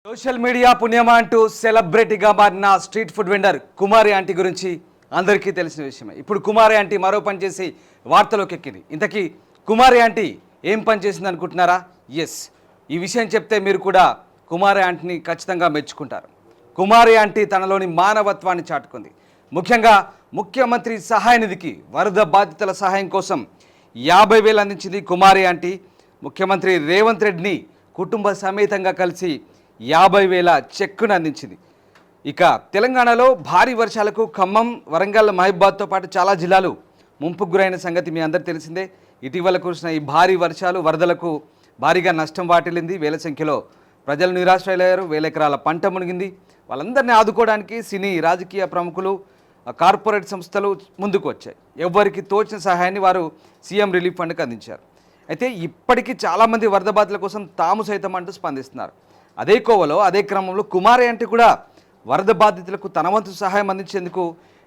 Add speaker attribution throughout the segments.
Speaker 1: Social media పుణ్యమా అంటూ సెలబ్రిటీగా మారిన స్ట్రీట్ ఫుడ్ వెండర్ కుమారి ఆంటీ గురించి అందరికీ తెలిసిన విషయమే. ఇప్పుడు కుమారి ఆంటీ మరో పని చేసి వార్తలోకి ఎక్కింది. ఇంతకీ కుమారి ఆంటీ ఏం పని చేసింది అనుకుంటున్నారా? ఎస్, ఈ విషయం చెప్తే మీరు కూడా కుమారి ఆంటీని ఖచ్చితంగా మెచ్చుకుంటారు. కుమారి ఆంటీ తనలోని మానవత్వాన్ని చాటుకుంది. ముఖ్యంగా ముఖ్యమంత్రి సహాయ నిధికి వరద బాధితుల సహాయం కోసం 50,000 అందించింది కుమారి ఆంటీ. ముఖ్యమంత్రి రేవంత్ రెడ్డిని కుటుంబ సమేతంగా కలిసి 50,000 చెక్కును అందించింది. ఇక తెలంగాణలో భారీ వర్షాలకు ఖమ్మం, వరంగల్, మహబూబాద్తో పాటు చాలా జిల్లాలు ముంపుకు గురైన సంగతి మీ అందరికీ తెలిసిందే. ఇటీవల కురిసిన ఈ భారీ వర్షాలు వరదలకు భారీగా నష్టం వాటిల్లింది. వేల సంఖ్యలో ప్రజలు నిరాశ్రయులయ్యారు. వేల ఎకరాల పంట మునిగింది. వాళ్ళందరినీ ఆదుకోవడానికి సినీ, రాజకీయ ప్రముఖులు, కార్పొరేట్ సంస్థలు ముందుకు వచ్చాయి. ఎవరికి తోచిన సహాయాన్ని వారు సీఎం రిలీఫ్ ఫండ్కి అందించారు. అయితే ఇప్పటికీ చాలామంది వరద బాధితుల కోసం తాము సైతం అంటూ స్పందిస్తున్నారు. అదే కోవలో అదే క్రమంలో కుమారి ఆంటీ కూడా వరద బాధితులకు తన వంతు సహాయం అందించేందుకు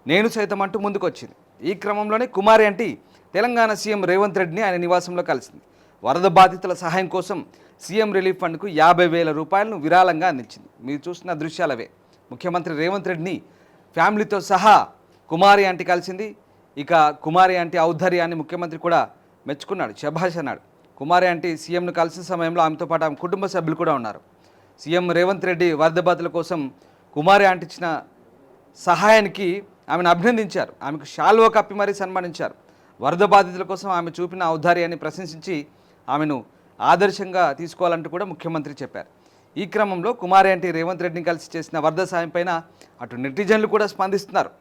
Speaker 1: నేను సైతం అంటూ ముందుకు వచ్చింది. ఈ క్రమంలోనే కుమారి ఆంటీ తెలంగాణ సీఎం రేవంత్ రెడ్డిని ఆయన నివాసంలో కలిసింది. వరద బాధితుల సహాయం కోసం సీఎం రిలీఫ్ ఫండ్కు 50,000 రూపాయలను విరాళంగా అందించింది. మీరు చూస్తున్న దృశ్యాలవే. ముఖ్యమంత్రి రేవంత్ రెడ్డిని ఫ్యామిలీతో సహా కుమారి ఆంటీ కలిసింది. ఇక కుమారి ఆంటీ ఔద్ధర్యాన్ని ముఖ్యమంత్రి కూడా మెచ్చుకున్నాడు, శభాష్ అన్నాడు. కుమారి ఆంటీ సీఎంను కలిసిన సమయంలో ఆమెతో పాటు ఆమె కుటుంబ సభ్యులు కూడా ఉన్నారు. సీఎం రేవంత్ రెడ్డి వరద బాధితుల కోసం కుమారి ఆంటీ ఇచ్చిన సహాయానికి ఆమెను అభినందించారు. ఆమెకు షాల్వా కప్పి మరీ సన్మానించారు. వరద బాధితుల కోసం ఆమె చూపిన ఔదార్యాన్ని ప్రశంసించి ఆమెను ఆదర్శంగా తీసుకోవాలంటూ కూడా ముఖ్యమంత్రి చెప్పారు. ఈ క్రమంలో కుమారి ఆంటీ రేవంత్ రెడ్డిని కలిసి చేసిన వరద సాయం పైన అటు నెటిజన్లు కూడా స్పందిస్తున్నారు.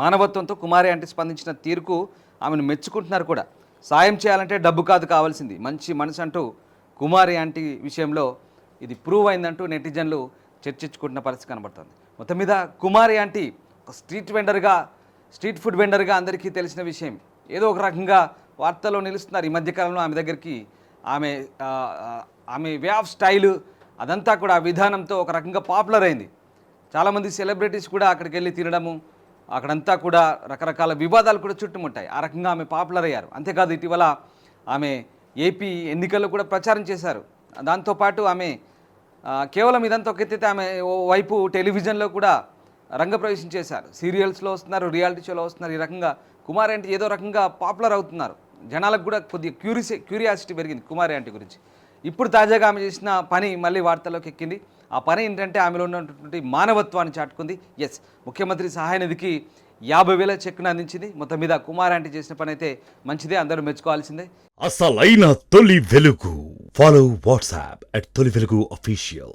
Speaker 1: మానవత్వంతో కుమారి ఆంటీ స్పందించిన తీరుకు ఆమెను మెచ్చుకుంటున్నారు కూడా. సాయం చేయాలంటే డబ్బు కాదు కావాల్సింది, మంచి మనసు అంటూ కుమారి ఆంటీ విషయంలో ఇది ప్రూవ్ అయిందంటూ నెటిజన్లు చర్చించుకుంటున్న పరిస్థితి కనబడుతుంది. మొత్తం మీద కుమారి ఆంటీ ఒక స్ట్రీట్ ఫుడ్ వెండర్గా అందరికీ తెలిసిన విషయం. ఏదో ఒక రకంగా వార్తల్లో నిలుస్తున్నారు. ఈ మధ్యకాలంలో ఆమె దగ్గరికి ఆమె వే ఆఫ్ స్టైలు అదంతా కూడా ఆ విధానంతో ఒక రకంగా పాపులర్ అయింది. చాలామంది సెలబ్రిటీస్ కూడా అక్కడికి వెళ్ళి తినడము, అక్కడంతా కూడా రకరకాల వివాదాలు కూడా చుట్టుముట్టాయి. ఆ రకంగా ఆమె పాపులర్ అయ్యారు. అంతేకాదు ఇటీవల ఆమె ఏపీ ఎన్నికల్లో కూడా ప్రచారం చేశారు. దాంతోపాటు ఆమె కేవలం ఇదంతా ఒక ఎత్తితే ఆమె వైపు టెలివిజన్లో కూడా రంగప్రవేశం చేశారు. సీరియల్స్లో వస్తున్నారు, రియాలిటీ షోలో వస్తున్నారు. ఈ రకంగా కుమారి ఆంటీ ఏదో రకంగా పాపులర్ అవుతున్నారు. జనాలకు కూడా కొద్దిగా క్యూరియాసిటీ పెరిగింది కుమారి ఆంటీ గురించి. ఇప్పుడు తాజాగా ఆమె చేసిన పని మళ్ళీ వార్తల్లోకి ఎక్కింది. ఆ పని ఏంటంటే ఆమెలో ఉన్నటువంటి మానవత్వాన్ని చాటుకుంది. ఎస్, ముఖ్యమంత్రి సహాయ నిధికి 50,000 చెక్కును అందించింది. మొత్తం మీద కుమారి ఆంటీ చేసిన పని అయితే మంచిదే, అందరూ మెచ్చుకోవాల్సిందే.
Speaker 2: అసలైన తొలి వెలుగు. ఫాలో వాట్సాప్ @తొలి వెలుగు official.